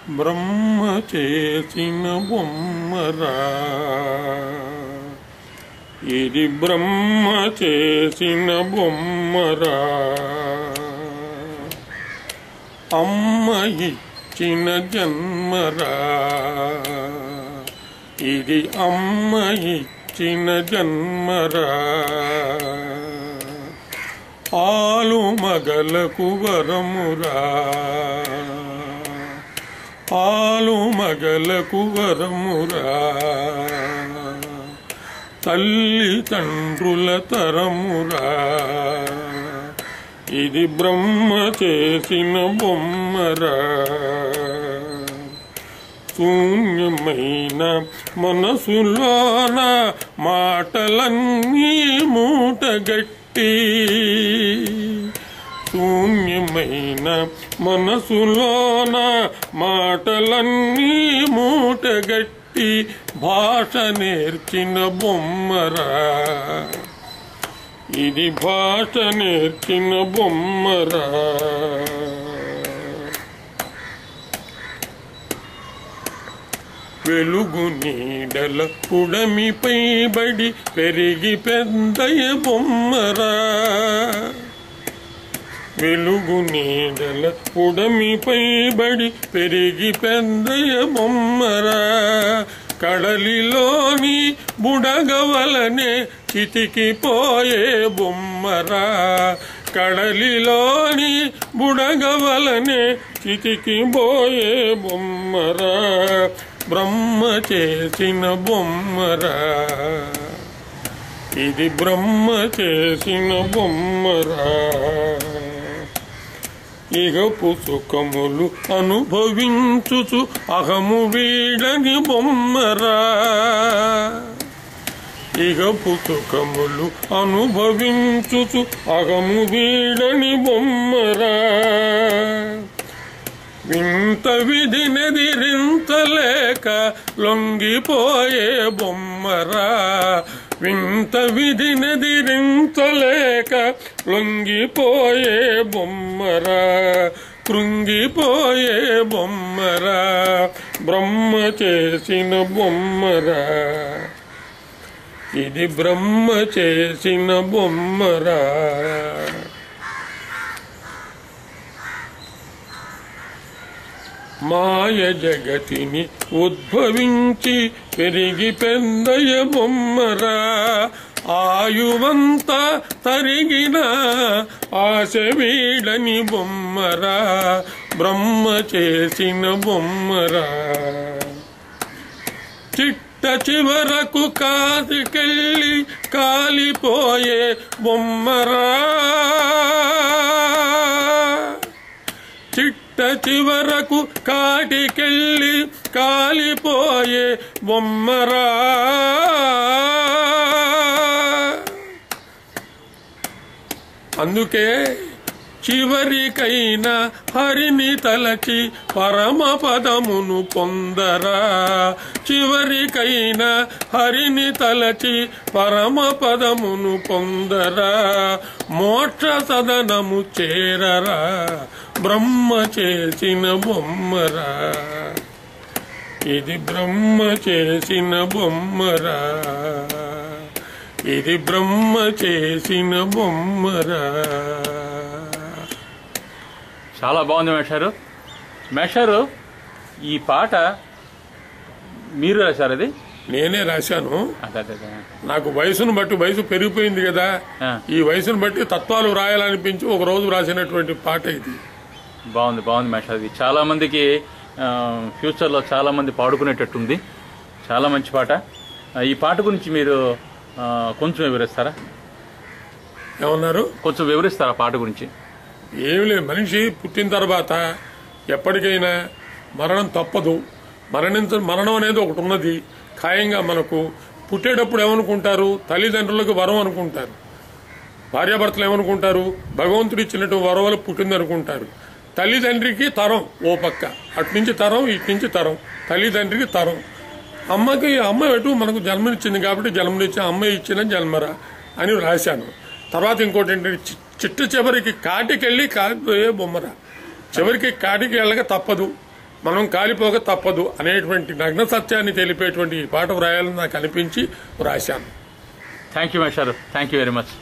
బ్రహ్మ చేసిన బొమ్మరా, ఇది బ్రహ్మ చేసిన బొమ్మరా, అమ్మ ఇచ్చిన జన్మరా, ఇది అమ్మ ఇచ్చిన జన్మరా, ఆలు మగలకు వరమురా, ఆలు మగలకు వరమురా, తల్లి తండ్రుల తరమురా, ఇది బ్రహ్మ చేసిన బొమ్మరా, శూన్యమైన మనసులోన మాటలన్నీ మూటగట్టి, శూన్యమైన మనసులోన మాటలన్నీ మూటగట్టి భాష నేర్చిన బొమ్మరా, ఇది భాష నేర్చిన బొమ్మరా, వెలుగు నీడల పుడమిపై బడి పెరిగి పెద్దయ బొమ్మరా, వెలుగు నీడల పుడమిపై బడి పెరిగి పెద్దయ బొమ్మరా, కడలిలోని బుడగవలనే చితికిపోయే బొమ్మరా, కడలిలోని బుడగవలనే చితికిపోయే బొమ్మరా, బ్రహ్మ చేసిన బొమ్మరా, ఇది బ్రహ్మ చేసిన బొమ్మరా, ఇహపు సుఖములు అనుభవించుచు అహము వీడని బొమ్మరా, ఇహపు సుఖములు అనుభవించుచు అహము వీడని బొమ్మరా, వింత విధినెదిరించలేక లొంగిపోయే బొమ్మరా, వింత విధినెదిరించలేక లొంగిపోయే బొమ్మరా, కృంగిపోయే బొమ్మరా, బ్రహ్మ చేసిన బొమ్మరా, ఇది బ్రహ్మ చేసిన బొమ్మరా, మాయ జగతిని ఉద్భవించి పెరిగి పెద్దయ బొమ్మరా, ఆయువంతా తరిగిన ఆశ వీడని బొమ్మరా, బ్రహ్మ చేసిన బొమ్మరా, చిట్ట చివరకు కాదికెళ్ళి కాలిపోయే బొమ్మరా, చిట్ట చివరకు కాటికెళ్ళి కాలిపోయే బొమ్మరా, అందుకే చివరికైనా హరిని తలచి పరమ పదమును పొందరా, చివరికైనా హరిని తలచి పరమ పదమును పొందరా, మోక్ష సదనము చేరరా, బ్రహ్మ చేసిన బొమ్మరా, ఇది బ్రహ్మ చేసిన బొమ్మరా, ఇది బ్రహ్మ చేసిన బొమ్మరా. చాలా బాగుంది మేషారు. ఈ పాట మీరు రాశారు? అది నేనే రాశాను. నాకు వయసును బట్టి, వయసు పెరిగిపోయింది కదా, ఈ వయసును బట్టి తత్వాలు రాయాలనిపించి ఒక రోజు రాసినటువంటి పాట ఇది. బాగుంది మేషారు. ఇది చాలా మందికి ఫ్యూచర్లో చాలా మంది పాడుకునేటట్టుంది. చాలా మంచి పాట. ఈ పాట గురించి మీరు కొంచెం వివరిస్తారా? ఏమన్నారు? కొంచెం వివరిస్తారా పాట గురించి? ఏమి లేదు, మనిషి పుట్టిన తర్వాత ఎప్పటికైనా మరణం తప్పదు. మరణం అనేది ఒకటి ఉన్నది ఖాయంగా. మనకు పుట్టేటప్పుడు ఏమనుకుంటారు? తల్లిదండ్రులకు వరం అనుకుంటారు. భార్యాభర్తలు ఏమనుకుంటారు? భగవంతుడు ఇచ్చినట్టు వరవలు పుట్టింది అనుకుంటారు. తల్లిదండ్రికి తరం ఓ పక్క, అట్నుంచి తరం, ఇట్నుంచి తరం, తల్లిదండ్రికి తరం. అమ్మకి అమ్మ ఎటు మనకు జన్మనిచ్చింది కాబట్టి జన్మనిచ్చి అమ్మ ఇచ్చిన జన్మరా అని రాశాను. తర్వాత ఇంకోటి ఏంటంటే, చిట్ట చివరికి కాటికెళ్ళి కాకపోయే బొమ్మరా. చివరికి కాటికి వెళ్ళక తప్పదు. మనం కాలిపోక తప్పదు అనేటువంటి నగ్న సత్యాన్ని తెలిపేటువంటి ఈ పాట వ్రాయాలని నాకు అనిపించి రాశాను. థ్యాంక్ యూ మేషారు, థ్యాంక్ యూ వెరీ మచ్.